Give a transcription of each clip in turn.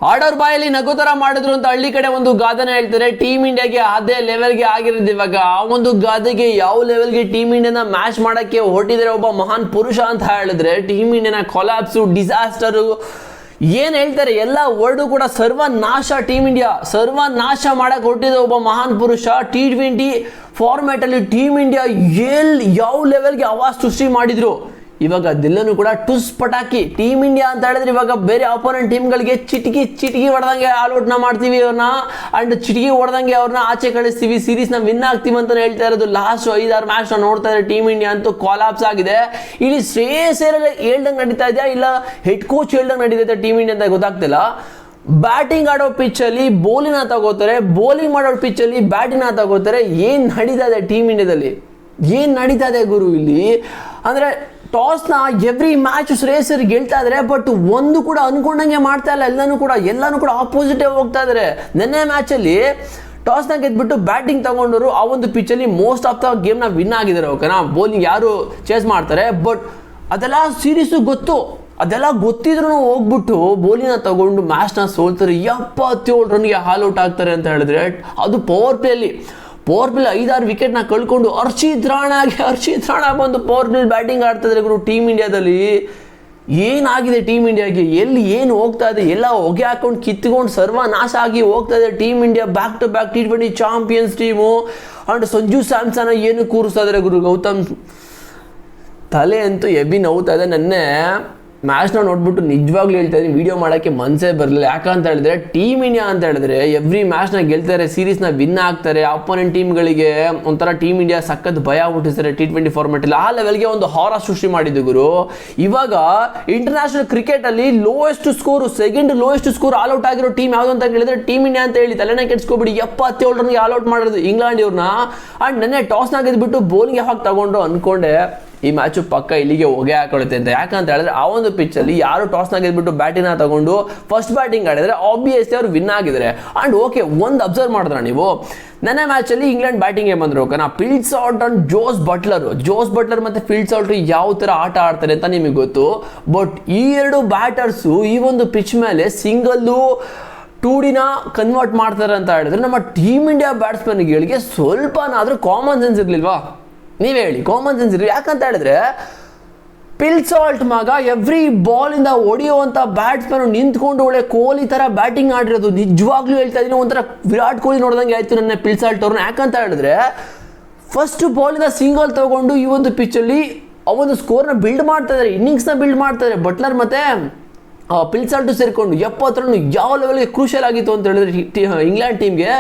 ಆಡೋರ್ ಬಾಯಲ್ಲಿ ನಗು ತರ ಮಾಡಿದ್ರು ಅಂತ ಹಳ್ಳಿ ಕಡೆ ಒಂದು ಗಾದೆನ ಹೇಳ್ತಾರೆ. ಟೀಮ್ ಇಂಡಿಯಾಗೆ ಅದೇ ಲೆವೆಲ್ಗೆ ಆಗಿರೋದು ಇವಾಗ. ಆ ಒಂದು ಗಾದೆಗೆ ಯಾವ ಲೆವೆಲ್ಗೆ ಟೀಮ್ ಇಂಡಿಯಾನ ಮ್ಯಾಚ್ ಮಾಡಕ್ಕೆ ಹೊರಟಿದ್ರೆ ಒಬ್ಬ ಮಹಾನ್ ಪುರುಷ ಅಂತ ಹೇಳಿದ್ರೆ ಟೀಮ್ ಇಂಡಿಯಾನ ಕೊಲಾಪ್ಸು, ಡಿಸಾಸ್ಟರು ಏನ್ ಹೇಳ್ತಾರೆ ಎಲ್ಲ ವರ್ಡು ಕೂಡ ಸರ್ವನಾಶ. ಟೀಮ್ ಇಂಡಿಯಾ ಸರ್ವನಾಶ ಮಾಡಕ್ ಹೊರಟಿದೆ ಒಬ್ಬ ಮಹಾನ್ ಪುರುಷ. T20 ಫಾರ್ಮ್ಯಾಟ್ ಅಲ್ಲಿ ಟೀಮ್ ಇಂಡಿಯಾ ಯಾವ ಲೆವೆಲ್ಗೆ ಆವಾಜ್ ಸೃಷ್ಟಿ ಮಾಡಿದ್ರು. ಇವಾಗ ಅದೆಲ್ಲನೂ ಕೂಡ ಟುಸ್ ಪಟಾಕಿ. ಟೀಮ್ ಇಂಡಿಯಾ ಅಂತ ಹೇಳಿದ್ರೆ ಇವಾಗ ಬೇರೆ ಅಪೋನೆಂಟ್ ಟೀಮ್ಗಳಿಗೆ ಚಿಟಿಕಿ ಹೊಡೆದಂಗೆ ಆಲ್ಔಟ್ನ ಮಾಡ್ತೀವಿ ಅವ್ರನ್ನ, ಅಂಡ್ ಚಿಟಿಕಿ ಹೊಡೆದಂಗೆ ಅವ್ರನ್ನ ಆಚೆ ಕಳಿಸ್ತೀವಿ, ಸೀರೀಸ್ನ ವಿನ್ ಆಗ್ತೀವಿ ಅಂತ ಹೇಳ್ತಾ ಇರೋದು. ಲಾಸ್ಟ್ 5-6 ಮ್ಯಾಚ್ ನೋಡ್ತಾ ಇದ್ದಾರೆ ಟೀಮ್ ಇಂಡಿಯಾ ಅಂತೂ ಕಾಲಾಪ್ಸ್ ಆಗಿದೆ. ಇಲ್ಲಿ ಶ್ರೇಯಸ್ ಹೇಳ್ದಂಗೆ ನಡೀತಾ ಇದೆಯಾ ಇಲ್ಲ ಹೆಡ್ ಕೋಚ್ ಹೇಳ್ದಂಗೆ ನಡೀತೈತೆ ಟೀಮ್ ಇಂಡಿಯಾ ಅಂತ ಗೊತ್ತಾಗ್ತಿಲ್ಲ. ಬ್ಯಾಟಿಂಗ್ ಆಡೋ ಪಿಚ್ಚಲ್ಲಿ ಬೌಲಿಂಗ್ನ ತಗೋತಾರೆ, ಬೌಲಿಂಗ್ ಮಾಡೋ ಪಿಚ್ಚಲ್ಲಿ ಬ್ಯಾಟಿಂಗ್ನ ತಗೋತಾರೆ. ಏನು ನಡೀತಾ ಇದೆ ಟೀಮ್ ಇಂಡಿಯಾದಲ್ಲಿ, ಏನು ನಡೀತಾ ಇದೆ ಗುರು ಇಲ್ಲಿ ಅಂದರೆ ಟಾಸ್ನ ಎವ್ರಿ ಮ್ಯಾಚ್ ಶ್ರೇಯಸ್ಸರ್ ಗೆಲ್ತಾ ಇದ್ದಾರೆ. ಬಟ್ ಒಂದು ಕೂಡ ಅನ್ಕೊಂಡಂಗೆ ಮಾಡ್ತಾ ಇಲ್ಲ. ಎಲ್ಲನೂ ಕೂಡ ಆಪೋಸಿಟೇ ಹೋಗ್ತಾ ಇದ್ದಾರೆ. ನೆನ್ನೆ ಮ್ಯಾಚಲ್ಲಿ ಟಾಸ್ನ ಗೆದ್ಬಿಟ್ಟು ಬ್ಯಾಟಿಂಗ್ ತಗೊಂಡವರು ಆ ಒಂದು ಪಿಚ್ಚಲ್ಲಿ ಮೋಸ್ಟ್ ಆಫ್ ದ ಗೇಮ್ನ ವಿನ್ ಆಗಿದ್ದಾರೆ. ಓಕೆನಾ, ಬೌಲಿಂಗ್ ಯಾರು ಚೇಸ್ ಮಾಡ್ತಾರೆ. ಬಟ್ ಅದೆಲ್ಲ ಸೀರೀಸು ಗೊತ್ತು. ಅದೆಲ್ಲ ಗೊತ್ತಿದ್ರು ಹೋಗ್ಬಿಟ್ಟು ಬೌಲಿಂಗ್ನ ತಗೊಂಡು ಮ್ಯಾಚ್ನ ಸೋಲ್ತಾರೆ. 77 ರನ್ಗೆ ಹಾಲ್ಔಟ್ ಆಗ್ತಾರೆ ಅಂತ ಹೇಳಿದ್ರೆ ಅದು ಪವರ್ ಪ್ಲೇಲಿ 5-6 ವಿಕೆಟ್ನ ಕಳ್ಕೊಂಡು ಹರ್ಷಿತ್ ರಾಣಾ ಬಂದು ಪವರ್ ಪ್ಲೇ ಬ್ಯಾಟಿಂಗ್ ಆಡ್ತಿದ್ರೆ ಗುರು. ಟೀಮ್ ಇಂಡಿಯಾದಲ್ಲಿ ಏನಾಗಿದೆ ಟೀಮ್ ಇಂಡಿಯಾಗೆ, ಎಲ್ಲಿ ಏನು ಹೋಗ್ತಾ ಇದೆ, ಎಲ್ಲ ಹೊಗೆ ಹಾಕೊಂಡು ಕಿತ್ಕೊಂಡು ಸರ್ವನಾಶ ಆಗಿ ಹೋಗ್ತಾ ಇದೆ team India. Back to back T20 champions team. And Sanju Samson ಏನು ಕೂರಿಸ್ತಾ ಇದ್ದಾರೆ ಗುರು. ಗೌತಮ್ ತಲೆ ಅಂತೂ ಎಬ್ಬಿ ನೋವ್ತಾ ಇದೆ. ನೆನ್ನೆ ಮ್ಯಾಚ್ನ ನೋಡ್ಬಿಟ್ಟು ನಿಜವಾಗ್ಲೂ ಹೇಳ್ತಾ ಇದ್ದೀನಿ, ವಿಡಿಯೋ ಮಾಡೋಕ್ಕೆ ಮನಸ್ಸೇ ಬರಲಿಲ್ಲ. ಯಾಕಂತ ಹೇಳಿದ್ರೆ ಟೀಮ್ ಇಂಡಿಯಾ ಅಂತ ಹೇಳಿದ್ರೆ ಎವ್ರಿ ಮ್ಯಾಚ್ನ ಗೆಲ್ತಾರೆ, ಸೀರೀಸ್ನ ವಿನ್ ಆಗ್ತಾರೆ. ಅಪೋನೆಂಟ್ ಟೀಮ್ಗಳಿಗೆ ಒಂಥರ ಟೀಮ್ ಇಂಡಿಯಾ ಸಖತ್ ಭಯ ಹುಟ್ಟಿಸ್ತಾರೆ T20 ಫಾರ್ಮೆಟಲ್ಲಿ. ಆ ಲೆವೆಲ್ಗೆ ಒಂದು ಹಾರ ಸೃಷ್ಟಿ ಮಾಡಿದ್ದು ಗುರು. ಇವಾಗ ಇಂಟರ್ನ್ಯಾಷನಲ್ ಕ್ರಿಕೆಟಲ್ಲಿ ಸೆಕೆಂಡ್ ಲೋಯೆಸ್ಟ್ ಸ್ಕೋರ್ ಆಲ್ಔಟ್ ಆಗಿರೋ ಟೀಮ್ ಯಾವುದು ಅಂತ ಹೇಳಿದ್ರೆ ಟೀಮ್ ಇಂಡಿಯಾ ಅಂತ ಹೇಳಿ ತಲೆನೇ ಕೆಡ್ಸ್ಕೊಬಿಡಿ. 77 ರನ್ಗೆ ಆಲ್ಔಟ್ ಮಾಡಿರೋದು ಇಂಗ್ಲೆಂಡ್ ಇವ್ರನ್ನ. ಅಂಡ್ ನೆನ್ನೆ ಟಾಸ್ನ ಗೆದ್ಬಿಟ್ಟು ಬೌಲಿಂಗ್ ಯಾವಾಗ ತಗೊಂಡು ಅನ್ಕೊಂಡೆ ಈ ಮ್ಯಾಚು ಪಕ್ಕ ಇಲ್ಲಿಗೆ ಹೊಗೆ ಹಾಕೊಳ್ಳುತ್ತೆ ಅಂತ. ಯಾಕಂತ ಹೇಳಿದ್ರೆ ಆ ಒಂದು ಪಿಚ್ಚಲ್ಲಿ ಯಾರು ಟಾಸ್ನ ಗೆದ್ಬಿಟ್ಟು ಬ್ಯಾಟಿಂಗ್ನ ತಗೊಂಡು ಫಸ್ಟ್ ಬ್ಯಾಟಿಂಗ್ ಆಡಿದ್ರೆ ಆಬ್ವಿಯಸ್ಲಿ ಅವ್ರು ವಿನ್ ಆಗಿದ್ದಾರೆ. ಅಂಡ್ ಓಕೆ, ಒಂದು ಅಬ್ಸರ್ವ್ ಮಾಡಿದ್ರೆ ನೀವು ನೆನ್ನೆ ಮ್ಯಾಚಲ್ಲಿ ಇಂಗ್ಲೆಂಡ್ ಬ್ಯಾಟಿಂಗ್ಗೆ ಬಂದರು. ಓಕೆನಾ, Phil Salt and Jos Buttler ಮತ್ತು ಫಿಲ್ ಸಾಲ್ಟ್ ಯಾವ ಥರ ಆಟ ಆಡ್ತಾರೆ ಅಂತ ನಿಮಗೆ ಗೊತ್ತು. ಬಟ್ ಈ ಎರಡು ಬ್ಯಾಟರ್ಸು ಈ ಒಂದು ಪಿಚ್ ಮೇಲೆ ಸಿಂಗಲ್ಲು 2Dನ ಕನ್ವರ್ಟ್ ಮಾಡ್ತಾರೆ ಅಂತ ಹೇಳಿದ್ರೆ ನಮ್ಮ ಟೀಮ್ ಇಂಡಿಯಾ ಬ್ಯಾಟ್ಸ್ಮನ್ಗಳಿಗೆ ಸ್ವಲ್ಪನಾದರೂ ಕಾಮನ್ ಸೆನ್ಸ್ ಇರಲಿಲ್ವಾ? ನೀವೇ ಹೇಳಿ, ಕಾಮನ್ ಸೆನ್ಸ್ ಇರಲಿ. ಯಾಕಂತ ಹೇಳಿದ್ರೆ ಫಿಲ್ ಸಾಲ್ಟ್ ಮಗ ಎವ್ರಿ ಬಾಲಿಂದ ಹೊಡೆಯುವಂಥ ಬ್ಯಾಟ್ಸ್ಮನ್ ನಿಂತ್ಕೊಂಡು ಒಳ್ಳೆ ಕೊಹ್ಲಿ ಥರ ಬ್ಯಾಟಿಂಗ್ ಆಡಿರೋದು. ನಿಜವಾಗ್ಲೂ ಹೇಳ್ತಾ ಇದ್ದೀನಿ, ಒಂಥರ ವಿರಾಟ್ ಕೊಹ್ಲಿ ನೋಡ್ದಂಗೆ ಆಯಿತು ನನ್ನ ಫಿಲ್ ಸಾಲ್ಟ್ ಅವ್ರನ್ನ. ಯಾಕಂತ ಹೇಳಿದ್ರೆ ಫಸ್ಟ್ ಬಾಲಿಂದ ಸಿಂಗಲ್ ತಗೊಂಡು ಈ ಒಂದು ಪಿಚ್ಚಲ್ಲಿ ಆ ಒಂದು ಸ್ಕೋರ್ನ ಬಿಲ್ಡ್ ಮಾಡ್ತಾ ಇದ್ದಾರೆ, ಇನ್ನಿಂಗ್ಸ್ನ ಬಿಲ್ಡ್ ಮಾಡ್ತಾ ಇದ್ದಾರೆ. ಬಟ್ಲರ್ ಮತ್ತು ಫಿಲ್ ಸಾಲ್ಟು ಸೇರಿಕೊಂಡು 70 ರನ್ ಯಾವ ಲೆವೆಲ್ಗೆ ಕ್ರೂಷಿಯಲ್ ಆಗಿತ್ತು ಅಂತ ಹೇಳಿದ್ರೆ ಇಂಗ್ಲೆಂಡ್ ಟೀಮ್ಗೆ.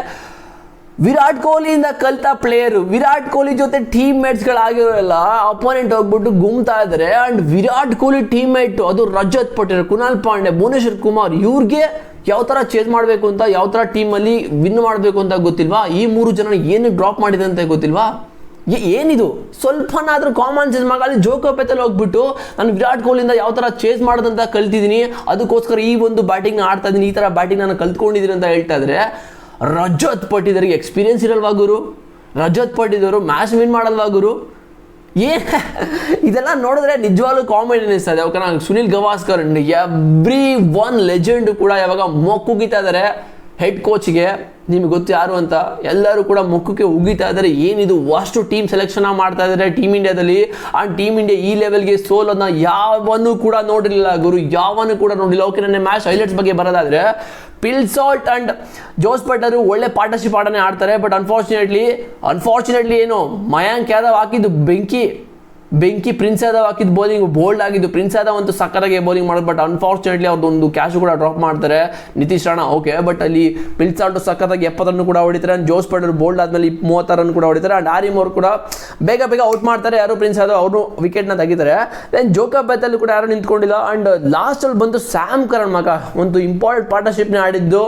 ವಿರಾಟ್ ಕೊಹ್ಲಿಯಿಂದ ಕಲಿತ ಪ್ಲೇಯರು, ವಿರಾಟ್ ಕೊಹ್ಲಿ ಜೊತೆ ಟೀಮ್ ಮೇಟ್ಸ್ಗಳಾಗಿರೋಲ್ಲ ಅಪೋನೆಂಟ್ ಹೋಗ್ಬಿಟ್ಟು ಗುಮ್ತಾ ಇದ್ದಾರೆ. And Virat Kohli team mate ಅದು ರಜತ್ ಪಟೇಲ್, ಕುನಾಲ್ ಪಾಂಡೆ, ಭುವನೇಶ್ವರ್ ಕುಮಾರ್, ಇವ್ರಿಗೆ ಯಾವ ಥರ ಚೇಂಜ್ ಮಾಡಬೇಕು ಅಂತ, ಯಾವ ಥರ ಟೀಮಲ್ಲಿ ವಿನ್ ಮಾಡಬೇಕು ಅಂತ ಗೊತ್ತಿಲ್ವಾ? ಈ 3 ಜನ ಏನು ಡ್ರಾಪ್ ಮಾಡಿದೆ ಅಂತ ಗೊತ್ತಿಲ್ವಾ? ಏನಿದು ಸ್ವಲ್ಪನಾದರೂ ಕಾಮನ್ ಸೆನ್ಸ್ ಮಗ. ಅಲ್ಲಿ ಜೋಕೋ ಪೆತಲ್ ಹೋಗ್ಬಿಟ್ಟು ನಾನು ವಿರಾಟ್ ಕೊಹ್ಲಿಯಿಂದ ಯಾವ ಥರ ಚೇಸ್ ಮಾಡೋದಂತ ಕಲ್ತಿದ್ದೀನಿ, ಅದಕ್ಕೋಸ್ಕರ ಈ ಒಂದು ಬ್ಯಾಟಿಂಗ್ನ ಆಡ್ತಾ ಇದ್ದೀನಿ, ಈ ಥರ ಬ್ಯಾಟಿಂಗ್ ನಾನು ಕಲ್ತ್ಕೊಂಡಿದ್ದೀನಿ ಅಂತ ಹೇಳ್ತಾ ಇದ್ರೆ ರಜತ್ ಪಟ್ಟಿದರಿಗೆ ಎಕ್ಸ್ಪೀರಿಯನ್ಸ್ ಇರಲ್ವಾ ಗುರು? ರಜತ್ ಪಟ್ಟಿದವರು ಮ್ಯಾಚ್ ವಿನ್ ಮಾಡಲ್ವಾ ಗುರು? ಇದೆಲ್ಲ ನೋಡಿದ್ರೆ ನಿಜವಾಗ್ಲೂ ಕಾಮಿಡಿ ಅನ್ನಿಸ್ತದೆ. ಓಕೆ, ನಾನು Sunil Gavaskar every one legend ಕೂಡ ಯಾವಾಗ ಮೊಕ್ಕುಗಿತಾ ಇದ್ದಾರೆ ಹೆಡ್ ಕೋಚ್ಗೆ. ನಿಮ್ಗೆ ಗೊತ್ತು ಯಾರು ಅಂತ, ಎಲ್ಲರೂ ಕೂಡ ಮುಖಕ್ಕೆ ಉಗಿತಾ ಇದ್ದಾರೆ. ಏನಿದು ಅಷ್ಟು ಟೀಮ್ ಸೆಲೆಕ್ಷನ್ ಮಾಡ್ತಾ ಇದ್ದಾರೆ ಟೀಮ್ ಇಂಡಿಯಾದಲ್ಲಿ. ಆ ಟೀಮ್ ಇಂಡಿಯಾ ಈ ಲೆವೆಲ್ಗೆ ಸೋಲೋದನ್ನ ಯಾವನ್ನೂ ಕೂಡ ನೋಡಿರಲಿಲ್ಲ ಗುರು, ಯಾವನ್ನೂ ಕೂಡ ನೋಡಿಲ್ಲ. ಓಕೆ, ನನ್ನ ಮ್ಯಾಚ್ ಹೈಲೈಟ್ಸ್ ಬಗ್ಗೆ ಬರೋದಾದ್ರೆ Phil Salt and Jos Buttler ಒಳ್ಳೆ ಪಾರ್ಟ್ನರ್ಶಿಪ್ ಆಡನೆ ಆಡ್ತಾರೆ. ಬಟ್ ಅನ್ಫಾರ್ಚುನೇಟ್ಲಿ ಏನು ಮಯಾಂಕ್ ಯಾದವ್ ಹಾಕಿದ್ದು ಬೆಂಕಿ ಪ್ರಿನ್ಸ್ ಯಾದವ್ ಹಾಕಿದ್ದು ಬೌಲಿಂಗ್ ಬೋಲ್ಡ್ ಆಗಿದ್ದು. ಪ್ರಿನ್ಸ್ ಯಾದವ್ ಅಂತೂ ಸಕ್ಕತ್ತಾಗಿ ಬೌಲಿಂಗ್ ಮಾಡೋದು. ಬಟ್ ಅನ್ಫಾರ್ಚುನೇಟ್ಲಿ ಅವ್ರದ್ದೊಂದು ಕ್ಯಾಶ್ ಕೂಡ ಡ್ರಾಪ್ ಮಾಡ್ತಾರೆ ನಿತೀಶ್ ರಾಣಾ. ಓಕೆ, ಬಟ್ ಅಲ್ಲಿ ಫಿಲ್ ಸಾಲ್ಟ್ ಸಕ್ಕತ್ತಾಗಿ 70 ರನ್ ಕೂಡ ಹೊಡಿತಾರೆ. ಅಂಡ್ ಜೋಸ್ ಬಟ್ಲರ್ ಬೋಲ್ಡ್ ಆದ್ಮೇಲೆ 30 ರನ್ ಕೂಡ ಹೊಡಿತಾರೆ. ಅಂಡ್ ಆರಿಮ್ ಅವರು ಕೂಡ ಬೇಗ ಔಟ್ ಮಾಡ್ತಾರೆ. ಯಾರು ಪ್ರಿನ್ಸ್ ಯಾದವ್ ಅವರು ವಿಕೆಟ್ನ ತೆಗಿತಾರೆ. ದೆನ್ ಜೋಕೋ ಪೆತಲ್ ಕೂಡ ಯಾರು ನಿಂತ್ಕೊಂಡಿಲ್ಲ. ಅಂಡ್ ಲಾಸ್ಟಲ್ಲಿ ಬಂದು ಸ್ಯಾಮ್ ಕರಣ್ ಮಗ ಒಂದು ಇಂಪಾರ್ಟೆಂಟ್ ಪಾರ್ಟ್ನರ್ಶಿಪ್ನ ಆಡಿದ್ದು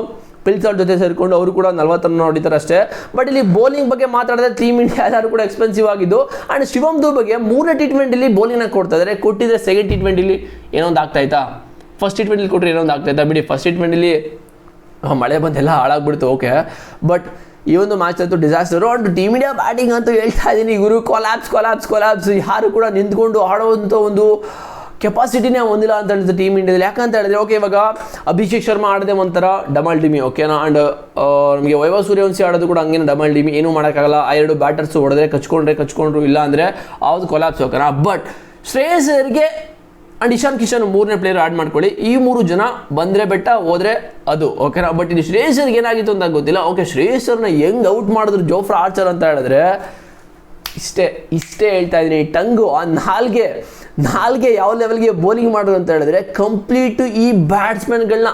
ಫಿಲ್ ಸಾಲ್ಟ್ ಜೊತೆ ಸೇರಿಕೊಂಡು ಅವರು ಕೂಡ 40 ರನ್ ಹೊಡಿತಾರೆ ಅಷ್ಟೇ. ಬಟ್ ಇಲ್ಲಿ ಬೌಲಿಂಗ್ ಬಗ್ಗೆ ಮಾತಾಡಿದ್ರೆ ಟೀಮ್ ಇಂಡಿಯಾ ಎಲ್ಲರೂ ಕೂಡ ಎಕ್ಸ್ಪೆನ್ಸಿವ್ ಆಗಿದ್ದು. ಆ್ಯಂಡ್ ಶಿವಮ್ ದುಬೆಗೆ 3ನೇ T20 ಬೌಲಿಂಗ್ನ ಕೊಡ್ತಾ ಇದ್ದಾರೆ. ಕೊಟ್ಟಿದ್ರೆ ಸೆಕೆಂಡ್ T20 ಏನೊಂದು ಆಗ್ತಾಯಿತ್ತಾ, ಫಸ್ಟ್ T20 ಕೊಟ್ಟರೆ ಏನೊಂದು ಆಗ್ತಾಯಿತ್ತಾ ಬಿಡಿ. ಫಸ್ಟ್ T20 ಮಳೆ ಬಂದೆಲ್ಲ ಹಾಳಾಗ್ಬಿಡ್ತು. ಓಕೆ, ಬಟ್ ಈ ಒಂದು ಮ್ಯಾಚ್ ಅಂತೂ ಡಿಸಾಸ್ಟರು. ಅಂಡ್ ಟೀಮ್ ಇಂಡಿಯಾ ಬ್ಯಾಟಿಂಗ್ ಅಂತೂ ಹೇಳ್ತಾ ಇದ್ದೀನಿ ಗುರು, ಕೊಲಾಪ್ಸ್. ಯಾರು ಕೂಡ ನಿಂತ್ಕೊಂಡು ಆಡೋವಂಥ ಒಂದು ಕೆಪಾಸಿಟಿನೇ ಹೊಂದಿಲ್ಲ ಅಂತ ಹೇಳಿದ್ರೆ ಟೀಮ್ ಇಂಡಿಯಾದಲ್ಲಿ. ಯಾಕಂತ ಹೇಳಿದ್ರೆ ಓಕೆ ಇವಾಗ ಅಭಿಷೇಕ್ ಶರ್ಮಾ ಆಡದೆ ಒಂಥರ ಡಬಲ್ ಡಿಮಿ ಓಕೆನಾ, ಆ್ಯಂಡ್ ನಮಗೆ ವೈಭವ್ ಸೂರ್ಯವಂಶಿ ಆಡೋದು ಕೂಡ ಹಂಗೇನು ಡಬಲ್ ಡಿಮಿ, ಏನೂ ಮಾಡೋಕ್ಕಾಗಲ್ಲ. ಆ ಎರಡು ಬ್ಯಾಟರ್ಸ್ ಹೊಡೆದ್ರೆ ಕಚ್ಕೊಂಡ್ರು ಇಲ್ಲ ಅಂದರೆ ಅವ್ದು ಕೊಲಾಪ್ಸ್ ಓಕೆನಾ. ಬಟ್ ಶ್ರೇಯಸ್ ಅಯ್ಯರ್ಗೆ ಆ್ಯಂಡ್ ಇಶಾನ್ ಕಿಶನ್ 3ನೇ ಪ್ಲೇಯರ್ ಆ್ಯಡ್ ಮಾಡ್ಕೊಳ್ಳಿ, ಈ 3 ಜನ ಬಂದರೆ ಬೆಟ್ಟ ಹೋದರೆ ಅದು ಓಕೆನಾ. ಬಟ್ ಇಲ್ಲಿ ಶ್ರೇಯಸ್ ಅಯ್ಯರ್ಗೆ ಏನಾಗಿತ್ತು ಅಂತ ಗೊತ್ತಿಲ್ಲ. ಓಕೆ ಶ್ರೇಯಸ್ ಅಯ್ಯರ್ನ ಹೆಂಗೆ ಔಟ್ ಮಾಡಿದ್ರು ಜೋಫ್ರಾ ಆರ್ಚರ್ ಅಂತ ಹೇಳಿದ್ರೆ ಇಷ್ಟೇ ಹೇಳ್ತಾ ಇದ್ದೀನಿ. ಟಂಗು ಆ ನಾಲ್ಗೆ ಯಾವ ಲೆವೆಲ್ಗೆ ಬೌಲಿಂಗ್ ಮಾಡೋದು ಅಂತ ಹೇಳಿದ್ರೆ ಕಂಪ್ಲೀಟು ಈ ಬ್ಯಾಟ್ಸ್ಮನ್ಗಳನ್ನ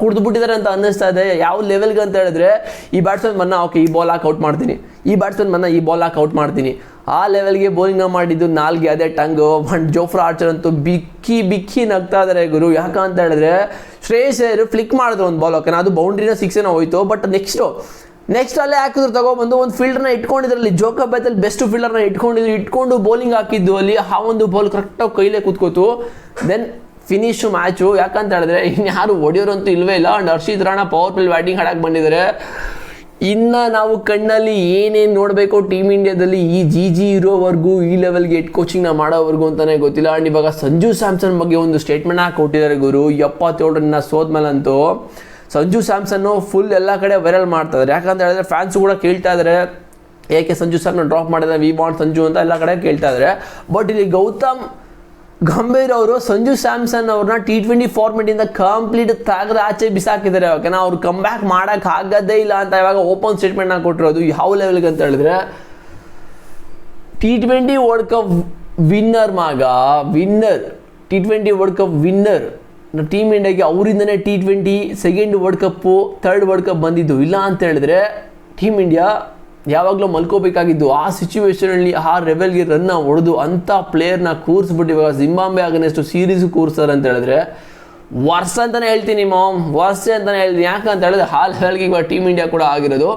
ಕುಡಿದು ಬಿಟ್ಟಿದ್ದಾರೆ ಅಂತ ಅನ್ನಿಸ್ತಾ ಇದೆ. ಯಾವ ಲೆವೆಲ್ಗೆ ಅಂತ ಹೇಳಿದ್ರೆ ಈ ಬ್ಯಾಟ್ಸ್ಮನ್ ಮನ್ನ ಓಕೆ ಈ ಬಾಲ್ ಹಾಕಿ ಔಟ್ ಮಾಡ್ತೀನಿ, ಈ ಬ್ಯಾಟ್ಸ್ಮನ್ ಮನ್ನ ಈ ಬಾಲ್ ಹಾಕಿ ಔಟ್ ಮಾಡ್ತೀನಿ, ಆ ಲೆವೆಲ್ಗೆ ಬೌಲಿಂಗ್ನ ಮಾಡಿದ್ದು ನಾಲ್ಗೆ ಅದೇ ಟಂಗು. ಜೋಫ್ರಾ ಆರ್ಚರ್ ಅಂತೂ ಬಿಕ್ಕಿ ನಗ್ತಾ ಇದ್ದಾರೆ ಗುರು. ಯಾಕಂತ ಹೇಳಿದ್ರೆ ಶ್ರೇಯಸ್ ಅಯ್ಯರ್ ಫ್ಲಿಕ್ ಮಾಡಿದ್ರು ಒಂದು ಬಾಲ್ ಓಕೆನಾ, ಅದು ಬೌಂಡ್ರಿನ 6 ಹೋಯ್ತು. ಬಟ್ ನೆಕ್ಸ್ಟ್ ಅಲ್ಲೇ ಹಾಕಿದ್ರು ತಗೊಬಂದು ಒಂದು ಫೀಲ್ಡರ್ನ ಇಟ್ಕೊಂಡಿದ್ರಲ್ಲಿ, ಜೋಕಬ್ ಬೇತಲ್ ಬೆಸ್ಟ್ ಫೀಲ್ಡರ್ನ ಇಟ್ಕೊಂಡು ಬೌಲಿಂಗ್ ಹಾಕಿದ್ದು ಅಲ್ಲಿ. ಆ ಒಂದು ಬಾಲ್ ಕರೆಕ್ಟಾಗಿ ಕೈಲೇ ಕೂತ್ಕೋತು. Then finish match. ಯಾಕಂತ ಹೇಳಿದ್ರೆ ಇನ್ಯಾರು ಹೊಡೆಯೋರಂತೂ ಇಲ್ವೇ ಇಲ್ಲ. And Harshit Rana powerful batting ಆಡಕ್ಕೆ ಬಂದಿದ್ದಾರೆ. ಇನ್ನು ನಾವು ಕಣ್ಣಲ್ಲಿ ಏನೇನು ನೋಡಬೇಕು ಟೀಮ್ ಇಂಡಿಯಾದಲ್ಲಿ ಈ ಜಿ ಇರೋವರೆಗೂ, ಈ ಲೆವೆಲ್ಗೆ ಹೆಡ್ ಕೋಚಿಂಗ್ನ ಮಾಡೋವರೆಗೂ ಅಂತಲೇ ಗೊತ್ತಿಲ್ಲ. ಆ್ಯಂಡ್ ಇವಾಗ ಸಂಜು ಸ್ಯಾಮ್ಸನ್ ಬಗ್ಗೆ ಒಂದು ಸ್ಟೇಟ್ಮೆಂಟ್ ಹಾಕಿ ಕೊಟ್ಟಿದ್ದಾರೆ ಗುರು. 77 ರನ್ನ ಸೋದ್ಮೇಲಂತೂ ಸಂಜು ಸ್ಯಾಮ್ಸನ್ನು ಫುಲ್ ಎಲ್ಲ ಕಡೆ ವೈರಲ್ ಮಾಡ್ತಾ ಇದ್ದಾರೆ. ಯಾಕಂತ ಹೇಳಿದ್ರೆ ಫ್ಯಾನ್ಸ್ ಕೂಡ ಕೇಳ್ತಾ ಇದ್ದಾರೆ ಏಕೆ ಸಂಜು ಸರ್ನ ಡ್ರಾಪ್ ಮಾಡಿದ್ರೆ, ವಿ ವಾಂಟ್ ಸಂಜು ಅಂತ ಎಲ್ಲ ಕಡೆ ಕೇಳ್ತಾ ಇದ್ದಾರೆ. ಬಟ್ ಇಲ್ಲಿ ಗೌತಮ್ ಗಂಭೀರ್ ಅವರು ಸಂಜು ಸ್ಯಾಮ್ಸನ್ ಅವ್ರನ್ನ T20 ಫಾರ್ಮೆಟಿಂದ ಕಂಪ್ಲೀಟ್ ತೆಗೆದು ಆಚೆ ಬಿಸಾಕಿದ್ದಾರೆ ಓಕೆನಾ. ಅವ್ರು ಕಮ್ ಬ್ಯಾಕ್ ಮಾಡೋಕ್ಕಾಗದೇ ಇಲ್ಲ ಅಂತ ಇವಾಗ ಓಪನ್ ಸ್ಟೇಟ್ಮೆಂಟ್ನ ಕೊಟ್ಟಿರೋದು. ಯಾವ ಲೆವೆಲ್ಗೆ ಅಂತ ಹೇಳಿದ್ರೆ T20 world cup winner T20 world cup winner team ಇಂಡಿಯಾಗೆ ಅವರಿಂದನೇ T20 second world cup, third world cup ಬಂದಿದ್ದು. ಇಲ್ಲ ಅಂತ ಹೇಳಿದ್ರೆ ಟೀಮ್ ಇಂಡಿಯಾ ಯಾವಾಗಲೂ ಮಲ್ಕೋಬೇಕಾಗಿದ್ದು. ಆ ಸಿಚುವೇಶನಲ್ಲಿ ಆ ಲೆವೆಲ್ಗೆ ರನ್ನ ಹೊಡೆದು ಅಂಥ ಪ್ಲೇಯರ್ನ ಕೂರಿಸ್ಬಿಟ್ಟು ಇವಾಗ ಜಿಂಬಾಬ್ವೆ ಆಗನೆಷ್ಟು ಸೀರೀಸ್ ಕೂರಿಸ್ತಾರೆ ಅಂತ ಹೇಳಿದ್ರೆ ವರ್ಷ ಅಂತಲೇ ಹೇಳ್ತೀನಿ ವರ್ಷ ಅಂತಲೇ ಹೇಳ್ತೀನಿ. ಯಾಕಂತ ಹೇಳಿದ್ರೆ ಆ ಲೆವೆಲ್ಗೆ ಇವಾಗ ಟೀಮ್ ಇಂಡಿಯಾ ಕೂಡ ಆಗಿರೋದು.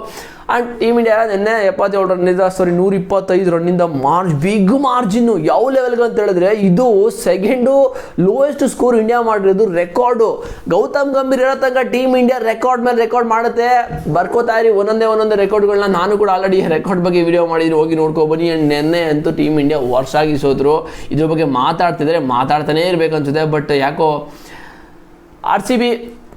ಆ್ಯಂಡ್ ಟೀಮ್ ಇಂಡಿಯಾ ನಿನ್ನೆ 77 ರನ್ನಿಂದ 125 ರನ್ನಿಂದ ಬಿಗ್ ಮಾರ್ಜಿನ್ನು. ಯಾವ ಲೆವೆಲ್ಗೆ ಅಂತ ಹೇಳಿದ್ರೆ ಇದು ಸೆಕೆಂಡು ಲೋಯೆಸ್ಟ್ ಸ್ಕೋರ್ ಇಂಡಿಯಾ ಮಾಡಿರೋದು ರೆಕಾರ್ಡು. ಗೌತಮ್ ಗಂಭೀರ್ ಇರೋ ತನಕ ಟೀಮ್ ಇಂಡಿಯಾ ರೆಕಾರ್ಡ್ ಮೇಲೆ ರೆಕಾರ್ಡ್ ಮಾಡುತ್ತೆ. ಬರ್ಕೋತಾ ಇರಿ ಒಂದೊಂದೇ ರೆಕಾರ್ಡ್ಗಳನ್ನ. ನಾನು ಕೂಡ ಆಲ್ರೆಡಿ ರೆಕಾರ್ಡ್ ಬಗ್ಗೆ ವಿಡಿಯೋ ಮಾಡಿದ್ದೀನಿ, ಹೋಗಿ ನೋಡ್ಕೊಬನ್ನಿ. ಆ್ಯಂಡ್ ನೆನ್ನೆ ಅಂತೂ ಟೀಮ್ ಇಂಡಿಯಾ ವರ್ಷ ಆಗಿ ಸೋತರು. ಇದ್ರ ಬಗ್ಗೆ ಮಾತಾಡ್ತಾನೇ ಇರಬೇಕನ್ಸುತ್ತೆ. ಬಟ್ ಯಾಕೋ RCB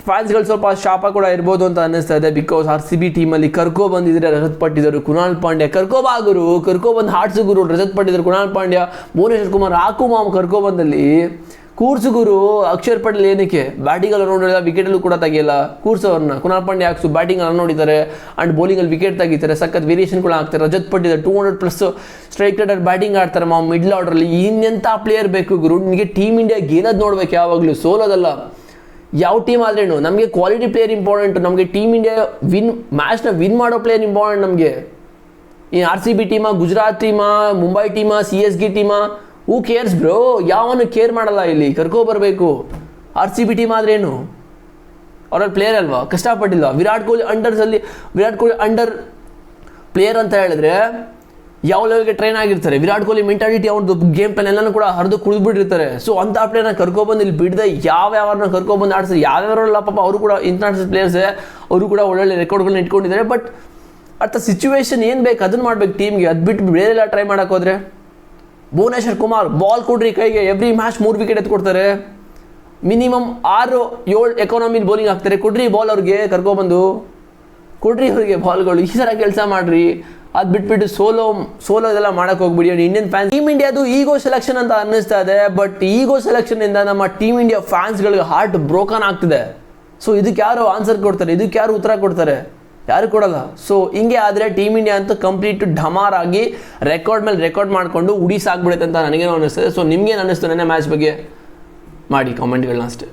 ಫ್ಯಾನ್ಸ್ಗಳು ಸ್ವಲ್ಪ ಶಾಪ ಕೂಡ ಇರ್ಬೋದು ಅಂತ ಅನ್ನಿಸ್ತಾ ಇದೆ. ಬಿಕಾಸ್ RCB ಟೀಮಲ್ಲಿ ಬಂದಿದ್ರೆ ರಜತ್ ಪಟ್ಟಿದರು, ಕುನಾಲ್ ಪಾಂಡ್ಯ ಕರ್ಕೊಬಂದು ಹಾಡ್ಸುಗುರು ರಜತ್ ಪಟ್ಟಿದರು, ಕುನಾಲ್ ಪಾಂಡ್ಯ, ಭುವನೇಶ್ವರ್ ಕುಮಾರ್, ಆಕುಮಾಮ್ ಕರ್ಕೊಬಂದಲ್ಲಿ ಕೂರ್ಸುಗುರು. ಅಕ್ಷರ್ ಪಟೇಲ್ ಏನಕ್ಕೆ ಬ್ಯಾಟಿಂಗಲ್ಲಿ ನೋಡಿಲ್ಲ, ವಿಕೆಟಲ್ಲೂ ಕೂಡ ತೆಗಿಯಲ್ಲ ಕೂರ್ಸೋರ್ನ. ಕುನಾಲ್ ಪಾಂಡ್ಯ ಹಾಕ್ಸು ಬ್ಯಾಟಿಂಗಲ್ಲಿ ನೋಡಿದ್ದಾರೆ ಆ್ಯಂಡ್ ಬೌಲಿಂಗಲ್ಲಿ ವಿಕೆಟ್ ತೆಗಿತಾರೆ, ಸಖತ್ ವೇರಿಯೇಷನ್ ಕೂಡ ಆಗ್ತಾರೆ. ರಜತ್ ಪಟ್ಟಿದ್ದಾರೆ 200+ ಸ್ಟ್ರೈಕ್ ರೇಟರ್ ಬ್ಯಾಟಿಂಗ್ ಆಡ್ತಾರೆ ಮಿಡ್ಲ್ ಆರ್ಡ್ರಲ್ಲಿ. ಇನ್ನೆಂಥ ಪ್ಲೇಯರ್ ಬೇಕು ಗುರು ನಿಮಗೆ? ಟೀಮ್ ಇಂಡಿಯಾಗೆ ಏನದು ನೋಡ್ಬೇಕು, ಯಾವಾಗಲೂ ಸೋಲೋದಲ್ಲ. ಯಾವ ಟೀಮ್ ಆದ್ರೇನು ನಮಗೆ ಕ್ವಾಲಿಟಿ ಪ್ಲೇಯರ್ ಇಂಪಾರ್ಟೆಂಟ್. ನಮಗೆ ಟೀಮ್ ಇಂಡಿಯಾ ಮ್ಯಾಚ್ನ ವಿನ್ ಮಾಡೋ ಪ್ಲೇಯರ್ ಇಂಪಾರ್ಟೆಂಟ್ ನಮಗೆ. ಈ RCB ಟೀಮಾ, ಗುಜರಾತ್ ಟೀಮಾ, ಮುಂಬೈ ಟೀಮಾ, CSG ಟೀಮಾ, ಹೂ ಕೇರ್ಸ್ ಬ್ರೋ? ಯಾವನು ಕೇರ್ ಮಾಡಲ್ಲ. ಇಲ್ಲಿ ಕರ್ಕೊಬರ್ಬೇಕು. RCB ಟೀಮ್ ಆದ್ರೇನು ಅವರಲ್ಲಿ ಪ್ಲೇಯರ್ ಅಲ್ವಾ, ಕಷ್ಟಪಟ್ಟಿಲ್ವಾ? ವಿರಾಟ್ ಕೊಹ್ಲಿ ಅಂಡರ್ ಪ್ಲೇಯರ್ ಅಂತ ಹೇಳಿದ್ರೆ ಯಾವ ಲೆವೆಲ್ಗೆ ಟ್ರೈನ್ ಆಗಿರ್ತಾರೆ. ವಿರಾಟ್ ಕೊಹ್ಲಿ ಮೆಂಟಾಲಿಟಿ, ಅವ್ರದ್ದು ಗೇಮ್ ಪ್ಲಾನ್ ಎಲ್ಲನೂ ಕೂಡ ಹರಿದು ಕುಡಿದ್ಬಿಟ್ಟಿರ್ತಾರೆ. ಸೊ ಅಂಥ ಪ್ಲೇಯರ್ನ ಕರ್ಕೊಬಂದು ಇಲ್ಲಿ ಬಿಡದೆ ಯಾವ್ಯಾವ್ರನ್ನ ಕರ್ಕೊಬಂದು ಆಡಿಸಿ, ಯಾವ್ಯಾವಲ್ಲ ಪಾಪ ಅವರು ಕೂಡ ಇಂಟರ್ನ್ಯಾಷನಲ್ ಪ್ಲೇಯರ್ಸೇ, ಅವರು ಕೂಡ ಒಳ್ಳೊಳ್ಳೆ ರೆಕಾರ್ಡ್ಗಳನ್ನ ಇಟ್ಕೊಂಡಿದ್ದಾರೆ. ಬಟ್ ಅರ್ಥ ಸಿಚುವೇಶನ್ ಏನು ಬೇಕು ಅದನ್ನು ಮಾಡ್ಬೇಕು ಟೀಮ್ಗೆ. ಅದು ಬಿಟ್ಟು ಬೇರೆಲ್ಲ ಟ್ರೈ ಮಾಡೋಕೆ ಹೋದರೆ ಭುವನೇಶ್ವರ್ ಕುಮಾರ್ ಬಾಲ್ ಕೊಡ್ರಿ ಕೈಗೆ, ಎವ್ರಿ ಮ್ಯಾಚ್ 3 ವಿಕೆಟ್ ಎತ್ಕೊಡ್ತಾರೆ. ಮಿನಿಮಮ್ 6-7 ಎಕಾನಮಿಲಿ ಬೌಲಿಂಗ್ ಹಾಕ್ತಾರೆ. ಕೊಡ್ರಿ ಬಾಲ್ ಅವ್ರಿಗೆ, ಕೊಡ್ರಿ ಅವ್ರಿಗೆ ಬಾಲ್ಗಳು. ಈ ಥರ ಕೆಲಸ ಮಾಡಿರಿ. ಅದು ಬಿಟ್ಬಿಟ್ಟು ಸೋಲೋದೆಲ್ಲ ಮಾಡೋಕೆ ಹೋಗ್ಬಿಡಿ. ಇಂಡಿಯನ್ ಫ್ಯಾನ್ಸ್ ಟೀಮ್ ಇಂಡಿಯಾದು ಈಗೋ ಸೆಲೆಕ್ಷನ್ ಅಂತ ಅನ್ನಿಸ್ತಾ ಇದೆ. ಬಟ್ ಈಗೋ ಸೆಲೆಕ್ಷನಿಂದ ನಮ್ಮ ಟೀಮ್ ಇಂಡಿಯಾ ಫ್ಯಾನ್ಸ್ಗಳಿಗೆ ಹಾರ್ಟ್ ಬ್ರೋಕನ್ ಆಗ್ತಿದೆ. ಸೊ ಇದಕ್ಕೆ ಯಾರು ಆನ್ಸರ್ ಕೊಡ್ತಾರೆ? ಇದಕ್ಕೆ ಯಾರು ಉತ್ತರ ಕೊಡ್ತಾರೆ? ಯಾರು ಕೊಡಲ್ಲ. ಸೊ ಹಿಂಗೆ ಆದರೆ ಟೀಮ್ ಇಂಡಿಯಾ ಅಂತೂ ಕಂಪ್ಲೀಟ್ ಢಮಾರ್ ಆಗಿ ರೆಕಾರ್ಡ್ ಮೇಲೆ ರೆಕಾರ್ಡ್ ಮಾಡಿಕೊಂಡು ಉಡಿಸಾಗ್ಬಿಡುತ್ತೆ ಅಂತ ನನಗೇನೋ ಅನ್ನಿಸ್ತದೆ. ಸೊ ನಿಮ್ಗೇನು ಅನ್ನಿಸ್ತು ನೆನ್ನೆ ಮ್ಯಾಚ್ ಬಗ್ಗೆ? ಮಾಡಿ ಕಾಮೆಂಟ್ಗಳನ್ನ ಅಷ್ಟೇ.